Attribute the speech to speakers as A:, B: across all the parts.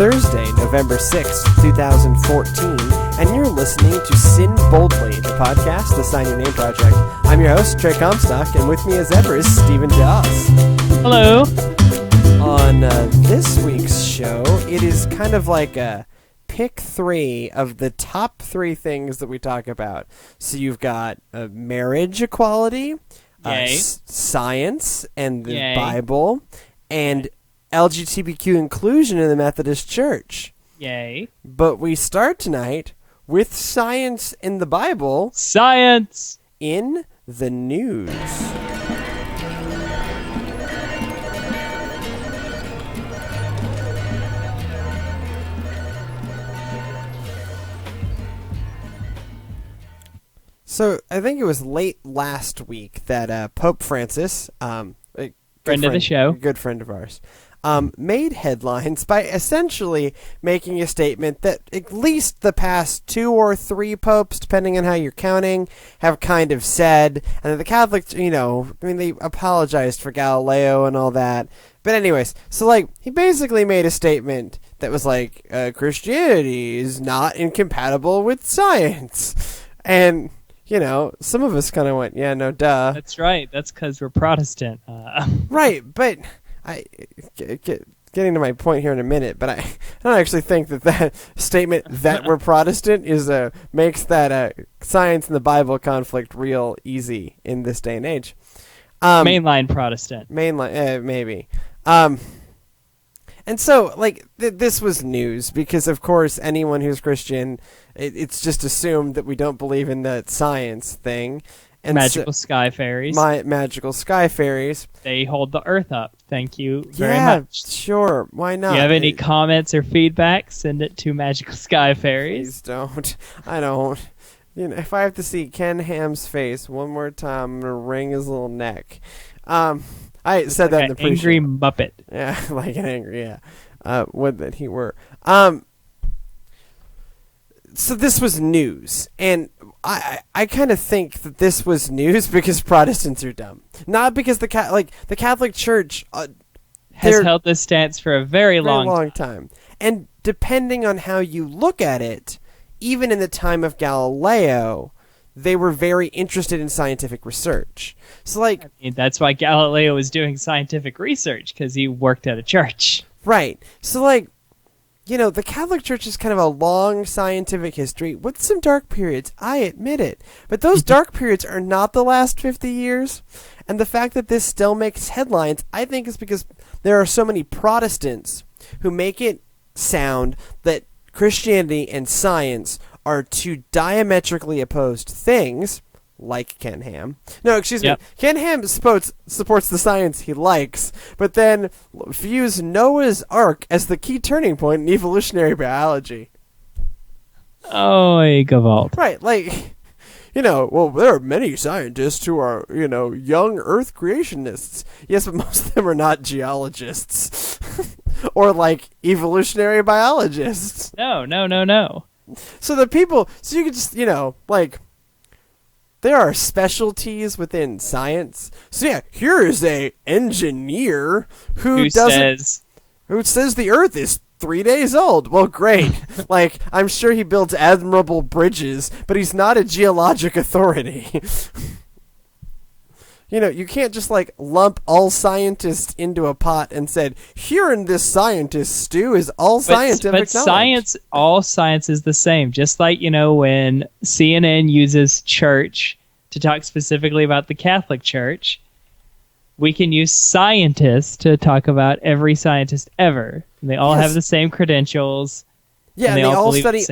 A: Thursday, November 6th, 2014, and you're listening to SYN Boldly, the podcast, the Sign Your Name Project. I'm your host, Trey Comstock, and with me as ever is Stephen Dawes.
B: Hello.
A: On this week's show, it is kind of like a pick three of the top three things that we talk about. So you've got marriage equality, science and the Bible, and LGBTQ inclusion in the Methodist Church.
B: Yay. But
A: we start tonight with science in the Bible.
B: Science
A: in the news. So I think it was late last week that Pope Francis,
B: friend of the show,
A: good friend of ours, made headlines by essentially making a statement that at least the past 2 or 3 popes, depending on how you're counting, have kind of said, and the Catholics, they apologized for Galileo and all that. But anyways, so he basically made a statement that was Christianity is not incompatible with science. And some of us kind of went, yeah, no, duh.
B: That's right. That's because we're Protestant.
A: Right, but getting to my point here in a minute, but I don't actually think that statement that we're Protestant makes that science and the Bible conflict real easy in this day and age.
B: Mainline Protestant.
A: Maybe. And so, this was news because, of course, anyone who's Christian, it's just assumed that we don't believe in the science thing. And
B: magical sky fairies.
A: Magical sky fairies.
B: They hold the earth up. Thank you very much.
A: Yeah, sure. Why not?
B: If you have any comments or feedback, send it to Magical Sky Fairies.
A: Please don't. I don't. If I have to see Ken Ham's face one more time, I'm going to wring his little neck. I said that in the pre-show.
B: Angry Muppet.
A: Yeah, like an angry, would that he were. So this was news, and I kind of think that this was news because Protestants are dumb, not because the Catholic Church
B: has held this stance for a very long
A: time. And depending on how you look at it, even in the time of Galileo, they were very interested in scientific research. So
B: that's why Galileo was doing scientific research, because he worked at a church.
A: Right. So the Catholic Church is kind of a long scientific history with some dark periods. I admit it. But those dark periods are not the last 50 years. And the fact that this still makes headlines, I think, is because there are so many Protestants who make it sound that Christianity and science are two diametrically opposed things, like Ken Ham. No, excuse me. Ken Ham supports the science he likes, but then views Noah's Ark as the key turning point in evolutionary biology.
B: Oh, Gavalt.
A: Right, there are many scientists who are, young Earth creationists. Yes, but most of them are not geologists. Or, evolutionary biologists.
B: No.
A: So you could just, there are specialties within science. So yeah, here is a engineer who says the Earth is 3 days old. Well, great. I'm sure he builds admirable bridges, but he's not a geologic authority. You can't just lump all scientists into a pot and said, here in this scientist stew is all scientific knowledge.
B: All science is the same. Just like, when CNN uses church to talk specifically about the Catholic Church, we can use scientists to talk about every scientist ever. And they all have the same credentials.
A: Yeah, and they all study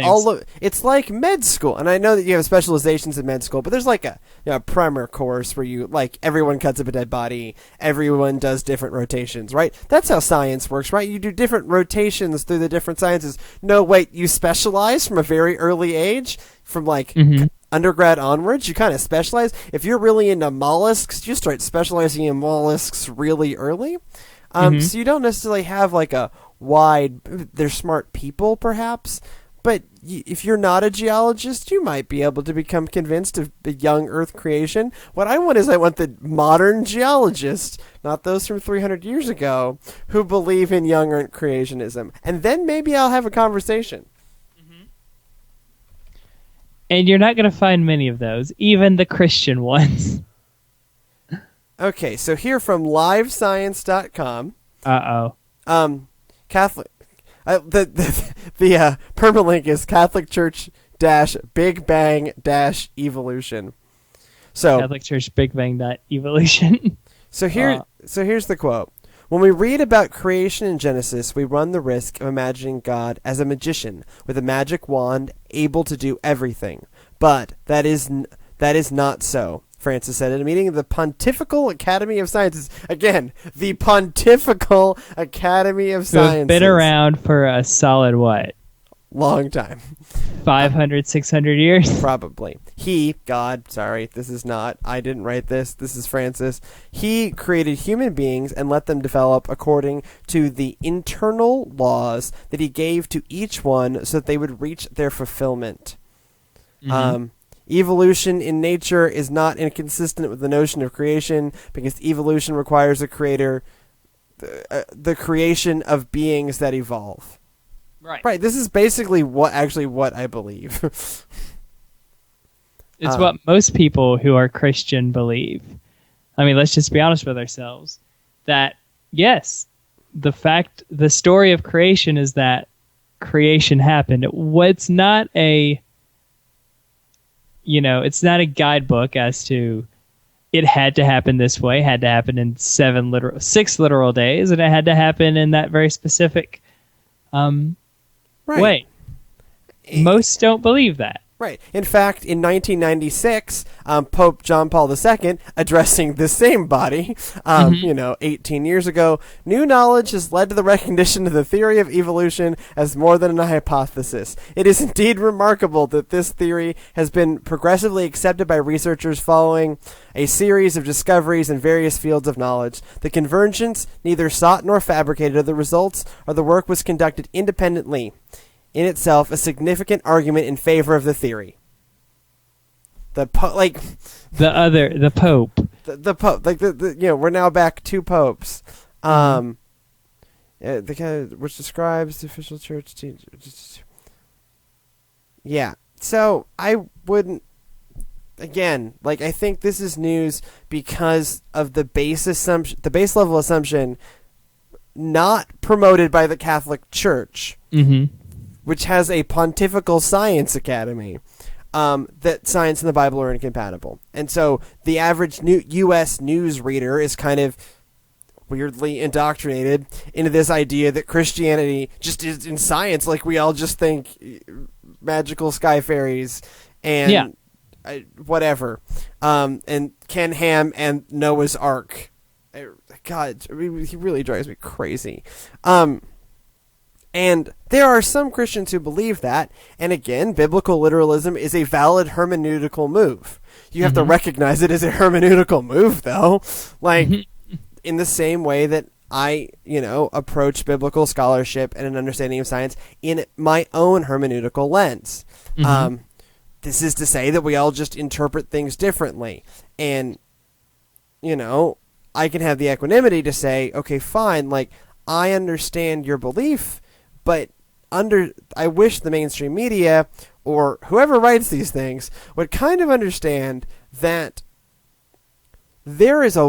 A: it's like med school. And I know that you have specializations in med school, but there's a primer course where you everyone cuts up a dead body, everyone does different rotations, right? That's how science works, right? You do different rotations through the different sciences. No, wait, you specialize from a very early age, from undergrad onwards, you kind of specialize. If you're really into mollusks, you start specializing in mollusks really early. So you don't necessarily have a wide, they're smart people perhaps, but if you're not a geologist, you might be able to become convinced of the young Earth creation. What I want is I want the modern geologists, not those from 300 years ago, who believe in young Earth creationism. And then maybe I'll have a conversation.
B: And you're not going to find many of those, even the Christian ones.
A: Okay, so here from livescience.com. Catholic. The permalink is Catholic Church Big Bang Evolution. So
B: Catholic Church Big Bang Evolution.
A: So here's the quote. When we read about creation in Genesis, we run the risk of imagining God as a magician with a magic wand able to do everything. But that is not so, Francis said at a meeting of the Pontifical Academy of Sciences. Again, the Pontifical Academy of Sciences.
B: Who've been around for a solid, what?
A: Long time.
B: 500, 600 years?
A: Probably. I didn't write this. This is Francis. He created human beings and let them develop according to the internal laws that he gave to each one so that they would reach their fulfillment. Evolution in nature is not inconsistent with the notion of creation because evolution requires a creator, the creation of beings that evolve. Right. This is basically what I believe.
B: It's what most people who are Christian believe. I mean, let's just be honest with ourselves. That, yes, the story of creation is that creation happened. It's not a guidebook as to it had to happen this way, had to happen in 6 literal days, and it had to happen in that very specific way. Most don't believe that.
A: Right. In fact, in 1996, Pope John Paul II, addressing the same body, 18 years ago, new knowledge has led to the recognition of the theory of evolution as more than a hypothesis. It is indeed remarkable that this theory has been progressively accepted by researchers following a series of discoveries in various fields of knowledge. The convergence neither sought nor fabricated of the results or the work was conducted independently. In itself, a significant argument in favor of the theory. The Pope.
B: The
A: Pope. We're now back 2 popes. The kind which describes the official church teaching. Yeah. So I wouldn't. Again, I think this is news because of the base level assumption, not promoted by the Catholic Church. Which has a Pontifical Science Academy, that science and the Bible are incompatible. And so the average U.S. news reader is kind of weirdly indoctrinated into this idea that Christianity just is in science, we all just think magical sky fairies and whatever, and Ken Ham and Noah's Ark. God, he really drives me crazy. And there are some Christians who believe that, and again, biblical literalism is a valid hermeneutical move. You have to recognize it as a hermeneutical move, though. In the same way that I, approach biblical scholarship and an understanding of science in my own hermeneutical lens. This is to say that we all just interpret things differently. And, I can have the equanimity to say, okay, fine, I understand your belief, but I wish the mainstream media or whoever writes these things would kind of understand that there is a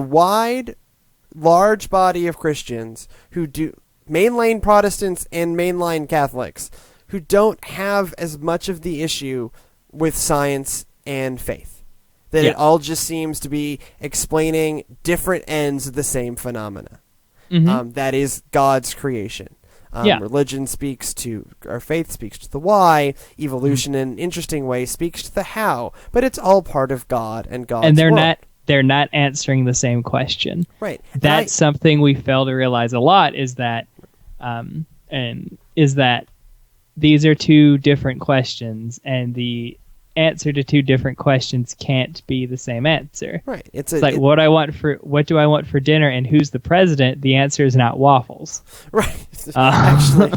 A: large body of Christians who do, mainline Protestants and mainline Catholics, who don't have as much of the issue with science and faith. That it all just seems to be explaining different ends of the same phenomena. That is God's creation. Religion speaks to, or faith speaks to the why. Evolution, in an interesting way, speaks to the how. But it's all part of God and God's
B: and
A: world.
B: They're not answering the same question.
A: Right.
B: That's something we fail to realize a lot. Is that these are 2 different questions, and the answer to 2 different questions can't be the same answer.
A: Right.
B: It's what do I want for dinner and who's the president? The answer is not waffles.
A: Right. Actually,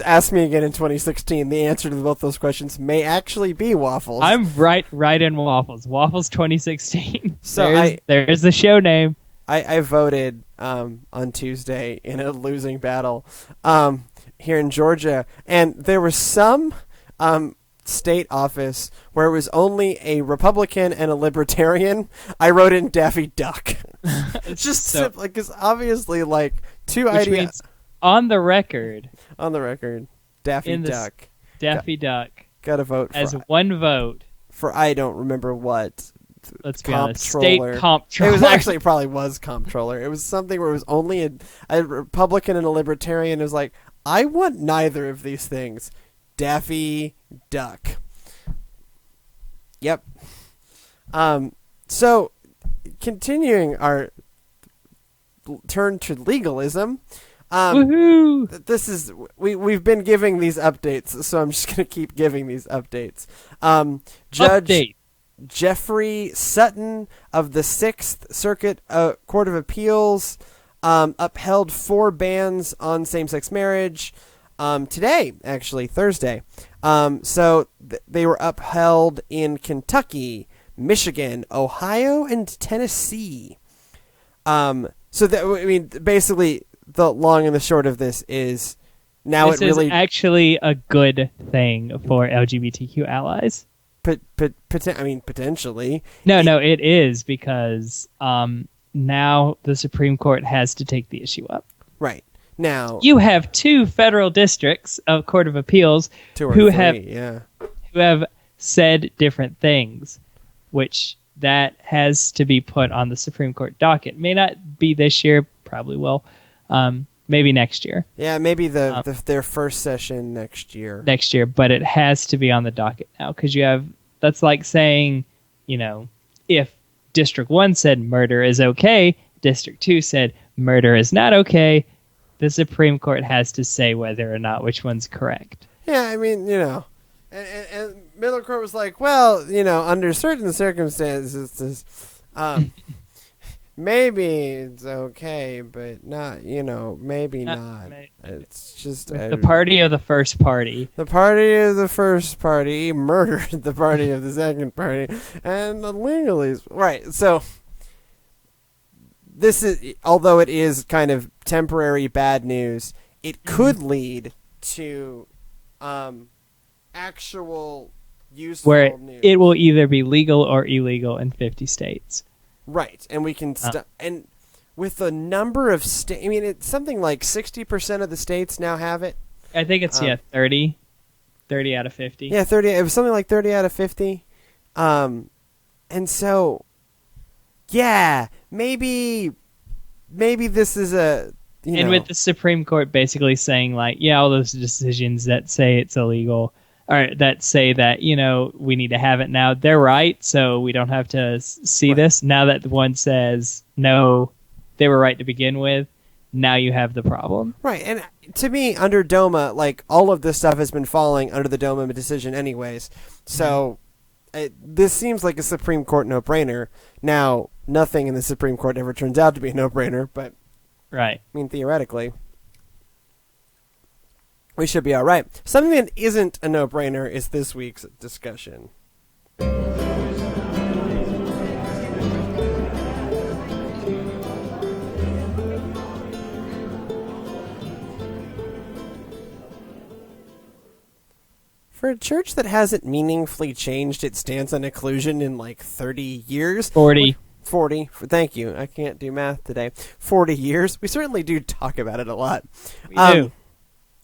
A: ask me again in 2016. The answer to both those questions may actually be Waffles.
B: I'm right in Waffles. Waffles 2016.
A: So
B: there's the show name.
A: I voted on Tuesday in a losing battle here in Georgia, and there was some state office where it was only a Republican and a Libertarian. I wrote in Daffy Duck. It's just simple, because obviously, like, two ideas.
B: On the record,
A: Daffy Duck.
B: Daffy Duck.
A: Got to vote
B: as one vote
A: for I don't remember what.
B: Let's be honest. State comptroller.
A: It was actually probably was comptroller. It was something where it was only a Republican and a Libertarian. It was like, I want neither of these things. Daffy Duck. Yep. So, continuing our turn to legalism.
B: Woohoo!
A: This is we've been giving these updates, so I'm just gonna keep giving these updates. Judge
B: Update.
A: Jeffrey Sutton of the Sixth Circuit Court of Appeals upheld 4 bans on same-sex marriage today, actually Thursday. So they were upheld in Kentucky, Michigan, Ohio, and Tennessee. Basically, the long and the short of this is now
B: this
A: it really
B: is actually a good thing for LGBTQ allies.
A: Potentially.
B: No, it is, because now the Supreme Court has to take the issue up.
A: Right. Now
B: you have 2 federal districts of Court of Appeals who have said different things, which that has to be put on the Supreme Court docket. May not be this year, probably will. Maybe next year.
A: Yeah, maybe their first session next year.
B: Next year, but it has to be on the docket now, because that's like saying, if District 1 said murder is okay, District 2 said murder is not okay, the Supreme Court has to say whether or not which one's correct.
A: Yeah, and middle court was like, well, under certain circumstances, maybe it's okay, but not, maybe not. It's just
B: the party of the first party.
A: The party of the first party murdered the party of the second party, and the legalists. Right, so this is, although it is kind of temporary bad news, it could lead to actual useful
B: where
A: news.
B: It will either be legal or illegal in 50 states.
A: Right, and we can and with the number of states, it's something like 60% of the states now have it.
B: I think it's 30 out of 50.
A: Yeah, 30. It was something like 30 out of 50. And so, yeah, maybe this is
B: and with the Supreme Court basically saying, like, yeah, all those decisions that say it's illegal, or that say that, we need to have it now, they're right, so we don't have to see this. Now that the one says, no, they were right to begin with, now you have the problem.
A: Right, and to me, under DOMA, like, all of this stuff has been falling under the DOMA decision anyways, so this seems like a Supreme Court no-brainer. Now, nothing in the Supreme Court ever turns out to be a no-brainer, but,
B: right.
A: Theoretically, we should be all right. Something that isn't a no-brainer is this week's discussion. For a church that hasn't meaningfully changed its stance on inclusion in like 30 years...
B: 40.
A: 40. Thank you. I can't do math today. 40 years. We certainly do talk about it a lot.
B: We do.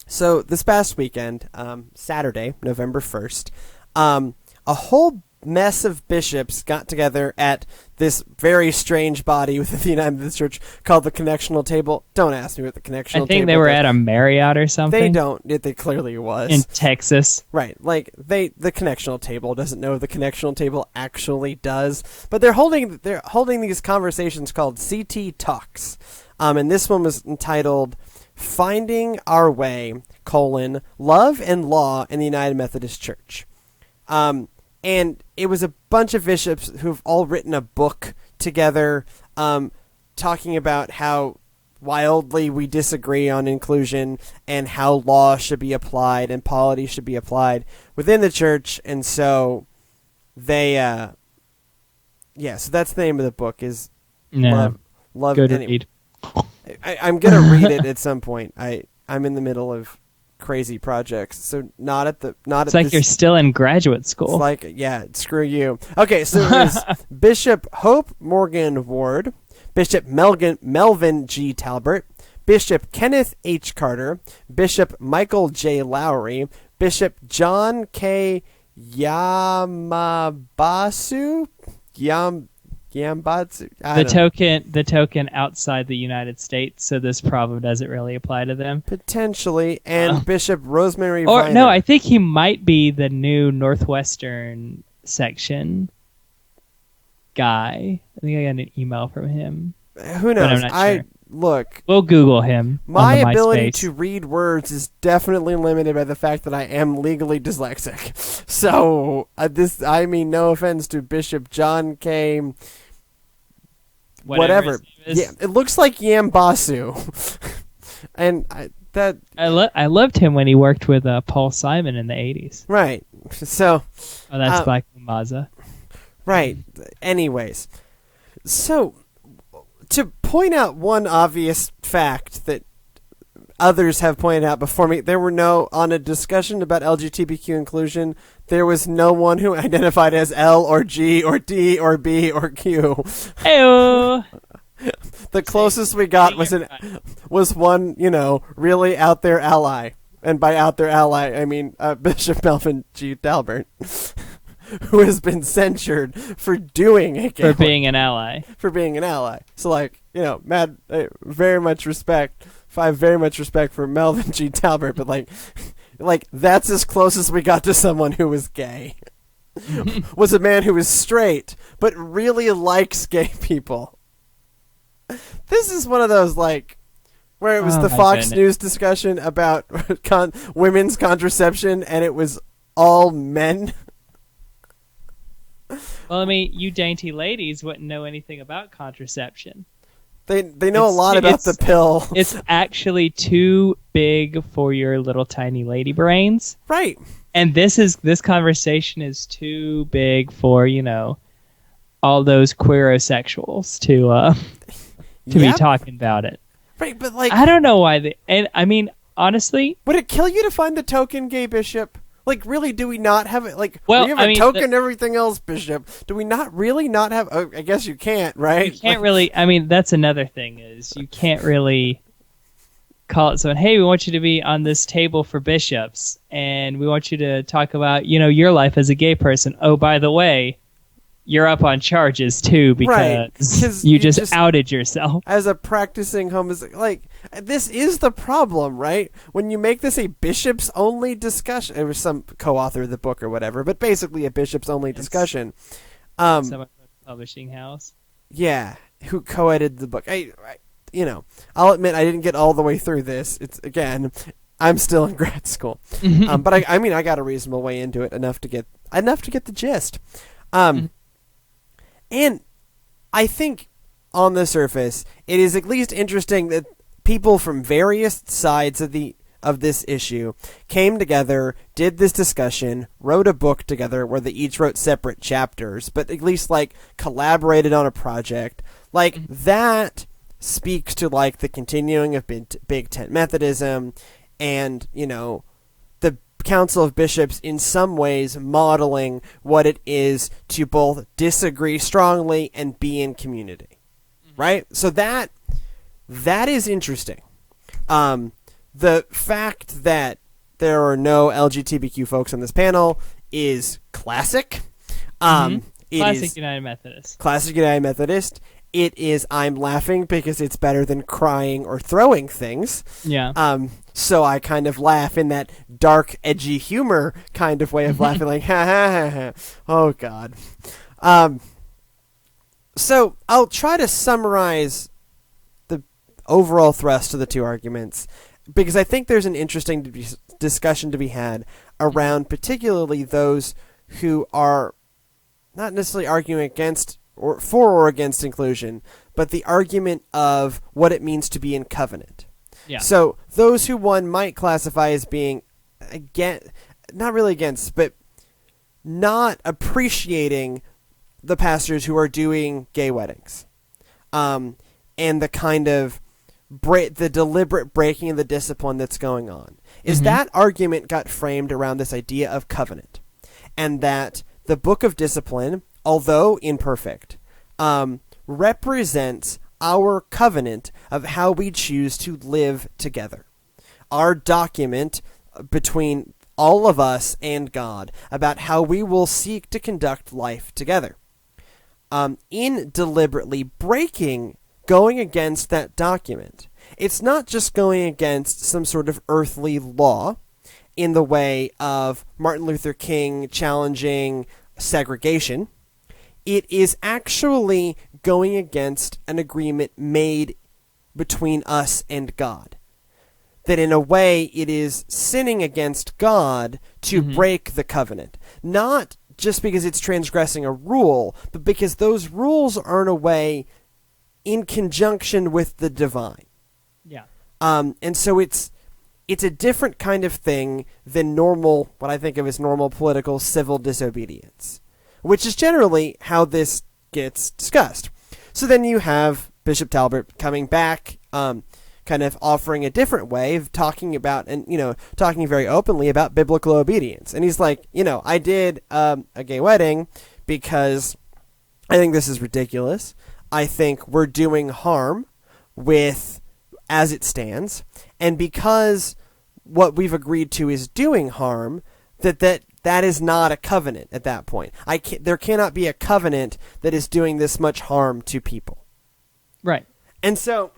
A: So this past weekend, Saturday, November 1st, a whole mess of bishops got together at this very strange body within the United Methodist Church called the Connectional Table. Don't ask me what the Connectional Table is.
B: I think they were at a Marriott or something.
A: They don't. They clearly was.
B: In Texas.
A: Right. Like, the Connectional Table doesn't know the Connectional Table actually does. But they're holding these conversations called CT Talks. And this one was entitled Finding Our Way, Love and Law in the United Methodist Church. And it was a bunch of bishops who've all written a book together talking about how wildly we disagree on inclusion and how law should be applied and polity should be applied within the church. And so they, so that's the name of the book is Love.
B: Good read.
A: I'm going to read it at some point. I'm in the middle of crazy projects, so not at
B: it's like you're still in graduate school.
A: It's like, yeah, screw you. Okay, so there's Bishop Hope Morgan Ward, Bishop Melvin G. Talbert, Bishop Kenneth H. Carter, Bishop Michael J. Lowry, Bishop John K. Yamabatsu.
B: The token outside the United States, so this problem doesn't really apply to them.
A: Potentially, and Bishop Rosemary
B: Or
A: Viner.
B: no, I think he might be the new Northwestern section guy. I think I got an email from him.
A: Who knows?
B: I'm not sure.
A: Look.
B: We'll Google him.
A: My
B: on the
A: ability
B: MySpace.
A: to read words is definitely limited by the fact that I am legally dyslexic. So no offense to Bishop John K. Whatever. Yeah, it looks like Yambasu, and
B: I loved him when he worked with Paul Simon in the 80s.
A: Right. So.
B: Oh, that's Black Maza.
A: Right. Anyways, so to point out one obvious fact that others have pointed out before me, on a discussion about LGBTQ inclusion, there was no one who identified as L or G or D or B or Q.
B: Heyo.
A: The closest we got was one, really out there ally. And by out there ally, I mean Bishop Melvin G. Talbert, who has been censured for doing a gay
B: being an ally.
A: For being an ally. So, mad, very much respect. I have very much respect for Melvin G. Talbert, but that's as close as we got to someone who was gay. Was a man who was straight, but really likes gay people. This is one of those, where it was the Fox News discussion about women's contraception, and it was all men.
B: Well, I mean, you dainty ladies wouldn't know anything about contraception.
A: They know a lot about the pill.
B: It's actually too big for your little tiny lady brains.
A: Right.
B: And this conversation is too big for, all those queerosexuals to be talking about it.
A: Right, but
B: I don't know why honestly,
A: would it kill you to find the token gay bishop? Really, do we not have it? We have a token and everything else, Bishop. Do we not really not have... Oh, I guess you can't, right?
B: You can't really... that's another thing, is you can't really call it someone, hey, we want you to be on this table for bishops, and we want you to talk about, your life as a gay person. Oh, by the way, you're up on charges, too, because you just outed yourself.
A: As a practicing homosexual... this is the problem, right? When you make this a bishops-only discussion... There was some co-author of the book or whatever, but basically a bishops-only discussion.
B: Someone from the publishing house.
A: Yeah, who co-edited the book. I'll admit I didn't get all the way through this. I'm still in grad school. But I got a reasonable way into it, enough to get the gist. And I think on the surface, it is at least interesting that people from various sides of this issue came together, did this discussion, wrote a book together where they each wrote separate chapters, but at least collaborated on a project. That speaks to the continuing of Big Tent Methodism and, the Council of Bishops in some ways modeling what it is to both disagree strongly and be in community. Right? So that is interesting. The fact that there are no LGBTQ folks on this panel is classic.
B: Classic United Methodist.
A: Classic United Methodist. It is I'm laughing because it's better than crying or throwing things.
B: Yeah.
A: So I kind of laugh in that dark, edgy humor kind of way of laughing, ha ha ha ha. Oh, God. So I'll try to summarize the overall thrust of the two arguments, because I think there's an interesting discussion to be had around particularly those who are not necessarily arguing against or for or against inclusion, but the argument of what it means to be in covenant.
B: Yeah.
A: So those who one might classify as being not really against, but not appreciating the pastors who are doing gay weddings, and the kind of the deliberate breaking of the discipline that's going on, is that argument got framed around this idea of covenant, and that the Book of Discipline, although imperfect, represents our covenant of how we choose to live together. Our document between all of us and God about how we will seek to conduct life together. In deliberately going against that document, it's not just going against some sort of earthly law in the way of Martin Luther King challenging segregation. It is actually going against an agreement made between us and God. That in a way it is sinning against God to break the covenant. Not just because it's transgressing a rule, but because those rules are in a way in conjunction with the divine.
B: Yeah.
A: And so it's a different kind of thing than normal, what I think of as normal political civil disobedience, which is generally how this gets discussed. So then you have Bishop Talbot coming back, kind of offering a different way of talking about, and talking very openly about biblical obedience. And he's like, I did a gay wedding because I think this is ridiculous. I think we're doing harm with as it stands, and because what we've agreed to is doing harm, that is not a covenant at that point. There cannot be a covenant that is doing this much harm to people.
B: Right.
A: And so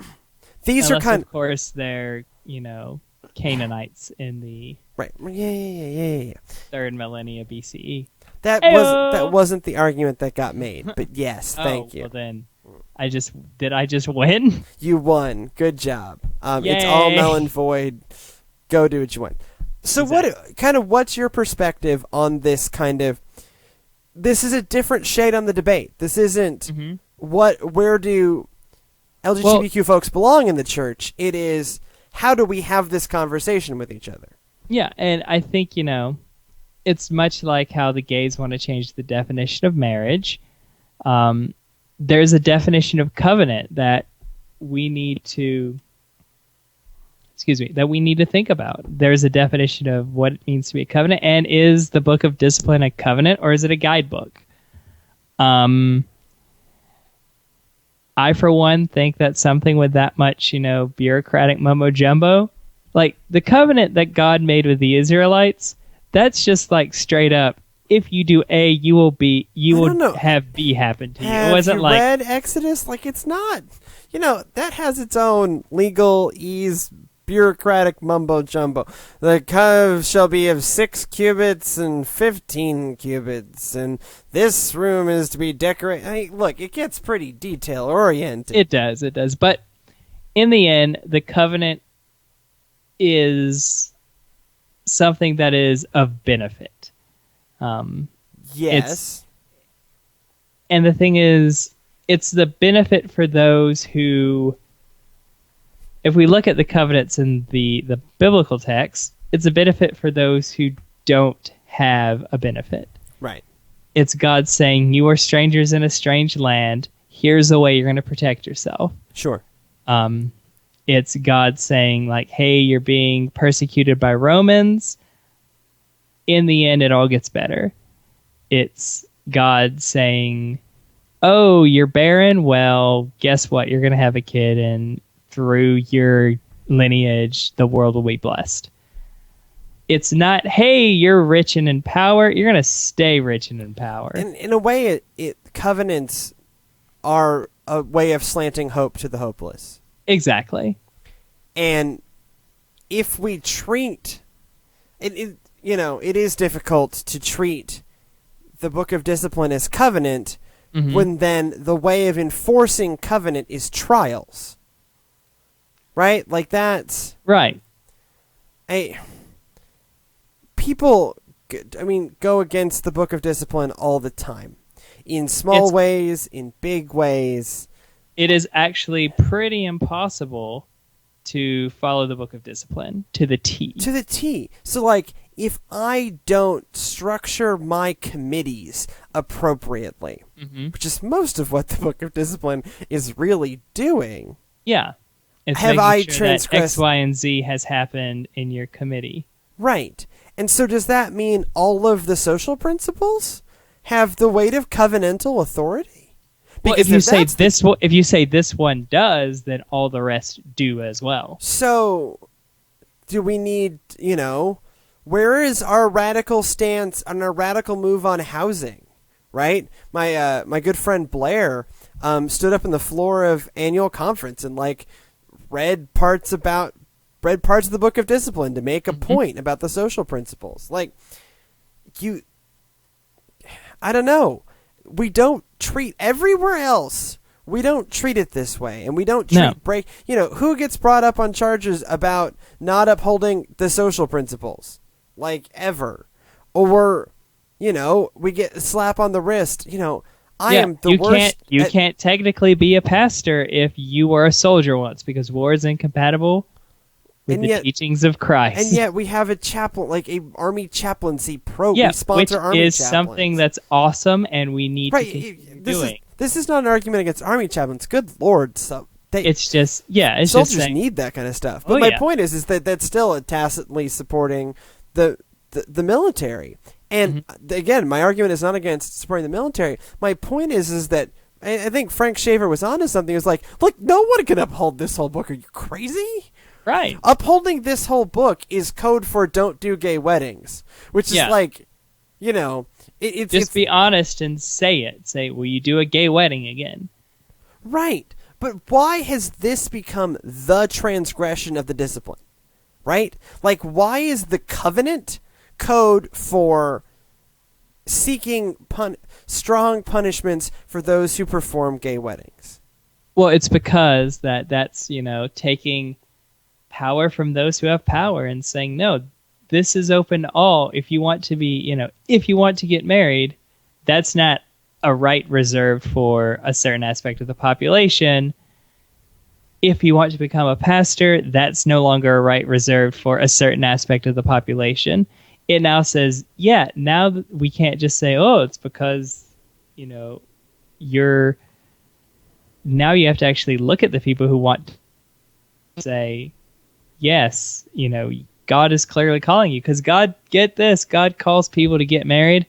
A: these
B: Unless,
A: are kind
B: of course, they're, Canaanites in the
A: right. Yeah.
B: third millennia BCE.
A: That wasn't the argument that got made, but yes, thank you.
B: Well then, I just win?
A: You won. Good job. It's
B: Yay.
A: all null and void. Go do what you want. So
B: Exactly.
A: what's your perspective on this kind of? This is a different shade on the debate. This isn't where do LGBTQ folks belong in the church. It is, how do we have this conversation with each other?
B: Yeah, and I think, it's much like how the gays want to change the definition of marriage. There's a definition of covenant that we need to think about. There's a definition of what it means to be a covenant, and is the Book of Discipline a covenant, or is it a guidebook? I, for one, think that something with that much, bureaucratic mumbo-jumbo, like the covenant that God made with the Israelites, that's just like straight up, if you do A, you will have B happen to you. It wasn't
A: like, read Exodus? Like, it's not, that has its own legalese, bureaucratic mumbo jumbo. The cove shall be of 6 cubits and 15 cubits, and this room is to be decorated. Look, it gets pretty detail oriented.
B: It does. But in the end, the covenant is something that is of benefit.
A: Yes.
B: And the thing is, it's the benefit for those who, if we look at the covenants in the biblical text, it's a benefit for those who don't have a benefit.
A: Right.
B: It's God saying, you are strangers in a strange land. Here's a way you're going to protect yourself.
A: Sure.
B: It's God saying, like, hey, you're being persecuted by Romans. In the end, it all gets better. It's God saying, oh, you're barren? Well, guess what? You're going to have a kid, and through your lineage, the world will be blessed. It's not, hey, you're rich and in power. You're going to stay rich and in power.
A: And in a way, covenants are a way of slanting hope to the hopeless.
B: Exactly.
A: And if we treat it, it is difficult to treat the Book of Discipline as covenant when then the way of enforcing covenant is trials. Right? Like that's...
B: Right.
A: People, go against the Book of Discipline all the time. In small ways, in big ways.
B: it is actually pretty impossible to follow the Book of Discipline to the T.
A: To the T. So, like, if I don't structure my committees appropriately, which is most of what the Book of Discipline is really doing.
B: Yeah. It's
A: have
B: making
A: I
B: sure
A: transgressed
B: that X, Y, and Z has happened in your committee.
A: Right. And so does that mean all of the social principles have the weight of covenantal authority?
B: Well, if you say this one does, then all the rest do as well.
A: So, do we need, where is our radical stance and our radical move on housing? Right? My good friend Blair stood up on the floor of annual conference and read parts of the Book of Discipline to make a point about the social principles. I don't know. We don't treat everywhere else. We don't treat it this way, and we don't treat who gets brought up on charges about not upholding the social principles, ever, or we get a slap on the wrist. I am the worst.
B: You can't technically be a pastor if you were a soldier once, because war is incompatible with the teachings of Christ.
A: And yet we have a chaplain, a army chaplaincy program. We sponsor army chaplains.
B: Which is something that's awesome, and we need to continue doing.
A: This is not an argument against army chaplains. Good Lord.
B: Soldiers
A: need that kind of stuff. But my point is that that's still tacitly supporting the military. And again, my argument is not against supporting the military. My point is that I think Frank Shaver was onto something. It was look, no one can uphold this whole book. Are you crazy?
B: Right.
A: Upholding this whole book is code for don't do gay weddings, which is
B: just be honest and say it. Say, will you do a gay wedding again?
A: Right. But why has this become the transgression of the discipline? Right? Why is the covenant code for seeking strong punishments for those who perform gay weddings?
B: Well, it's because that's taking power from those who have power and saying, no, this is open to all. If you want to be, if you want to get married, that's not a right reserved for a certain aspect of the population. If you want to become a pastor, that's no longer a right reserved for a certain aspect of the population. It now says, now we can't just say, oh, it's because, now you have to actually look at the people who want to say, yes, God is clearly calling you, because God calls people to get married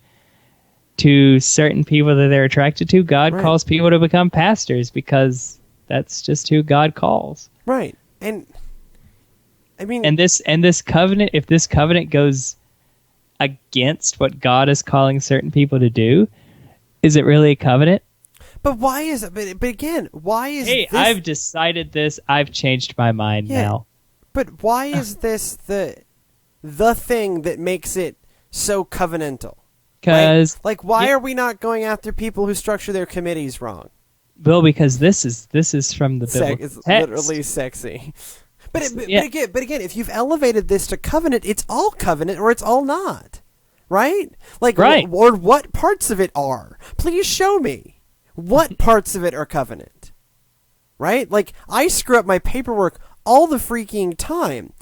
B: to certain people that they're attracted to. God calls people to become pastors because that's just who God calls.
A: Right. And I mean,
B: and this covenant, if this covenant goes against what God is calling certain people to do, is it really a covenant?
A: But why is it? But again, why is this?
B: I've decided this. I've changed my mind now.
A: But why is this the thing that makes it so covenantal?
B: Because
A: why are we not going after people who structure their committees wrong?
B: Well, because this is from the biblical
A: It's
B: text.
A: literally sexy. But again, if you've elevated this to covenant, it's all covenant or it's all not, right?
B: Right.
A: Or what parts of it are? Please show me what parts of it are covenant, right? I screw up my paperwork all the freaking time.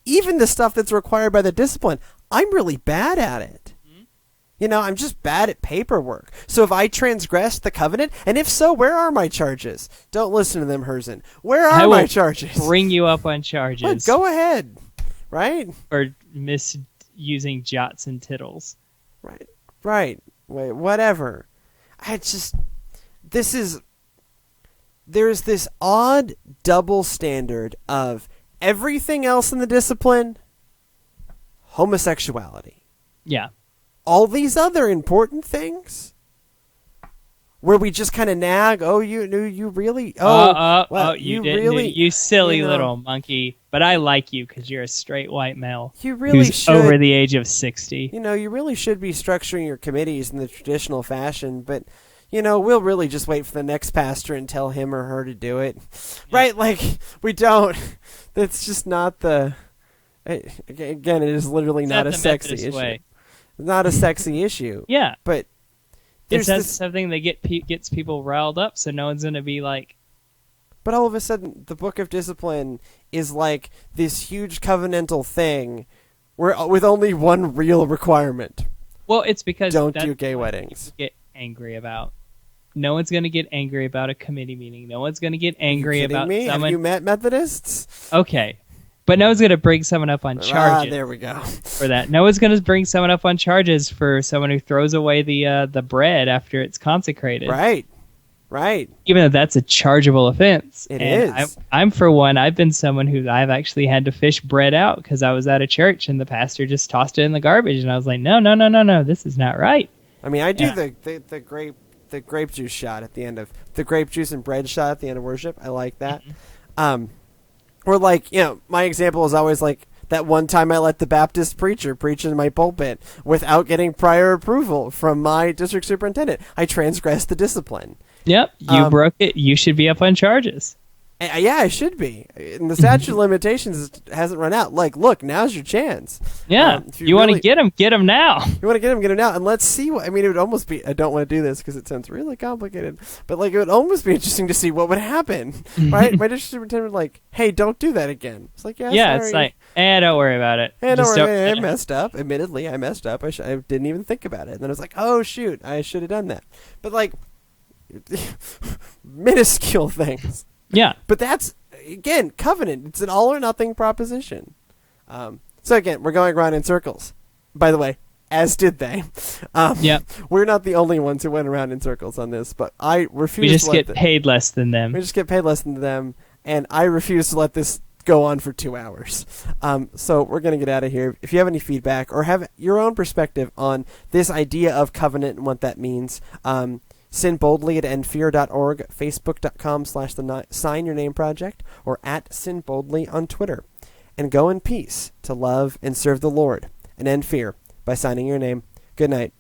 A: Even the stuff that's required by the discipline, I'm really bad at it. I'm just bad at paperwork. So if I transgress the covenant, and if so, where are my charges? Don't listen to them, Herzen. Where are my charges?
B: Bring you up on charges.
A: Well, go ahead. Right?
B: Or misusing jots and tittles.
A: Right. Wait, whatever. There's this odd double standard of everything else in the discipline, homosexuality.
B: Yeah.
A: All these other important things, where we just kind of nag, you really,
B: you silly little monkey. But I like you because you're a straight white male.
A: You really should,
B: over the age of 60.
A: You really should be structuring your committees in the traditional fashion, but we'll really just wait for the next pastor and tell him or her to do it, right? We don't. That's just not the. Again, it is literally not a sexy issue.
B: Way.
A: Not a sexy issue.
B: Yeah.
A: But
B: It says something that gets people riled up, so no one's going to be like...
A: But all of a sudden, the Book of Discipline is like this huge covenantal thing with only one real requirement.
B: Well, it's because...
A: Don't do gay weddings.
B: Get angry about. No one's going to get angry about a committee meeting. No one's going to get angry about
A: me?
B: someone...
A: Have you met Methodists?
B: Okay. But no one's going to bring someone up on charges.
A: There we go.
B: For that. No one's going to bring someone up on charges for someone who throws away the bread after it's consecrated.
A: Right.
B: Even though that's a chargeable offense.
A: It is.
B: I'm for one, I've been someone who I've actually had to fish bread out because I was at a church and the pastor just tossed it in the garbage. And I was like, no, this is not right.
A: I mean, I do the grape juice shot at the end of... The grape juice and bread shot at the end of worship. I like that. Or like, my example is always like that one time I let the Baptist preacher preach in my pulpit without getting prior approval from my district superintendent. I transgressed the discipline.
B: Yep, you broke it. You should be up on charges.
A: Yeah, I should be. And the statute of limitations hasn't run out. Like, look, now's your chance.
B: Yeah, you want to get him now.
A: You want to get him now. And let's see what... I mean, it would almost be... I don't want to do this because it sounds really complicated. But, like, it would almost be interesting to see what would happen. Right? My district superintendent would like, hey, don't do that again. It's like, sorry.
B: It's like, don't worry about it.
A: Don't worry. I messed up. Admittedly, I messed up. I didn't even think about it. And then I was like, oh, shoot, I should have done that. But, like, minuscule things.
B: Yeah.
A: But that's, again, covenant. It's an all or nothing proposition. So again, we're going around in circles. By the way, as did they. We're not the only ones who went around in circles on this, but I refuse to
B: We just get paid less than them.
A: We just get paid less than them, and I refuse to let this go on for 2 hours. So we're going to get out of here. If you have any feedback or have your own perspective on this idea of covenant and what that means, SYNboldly at endfear.org, facebook.com/the Sign Your Name Project, or at SYNboldly on Twitter. And go in peace to love and serve the Lord and end fear by signing your name. Good night.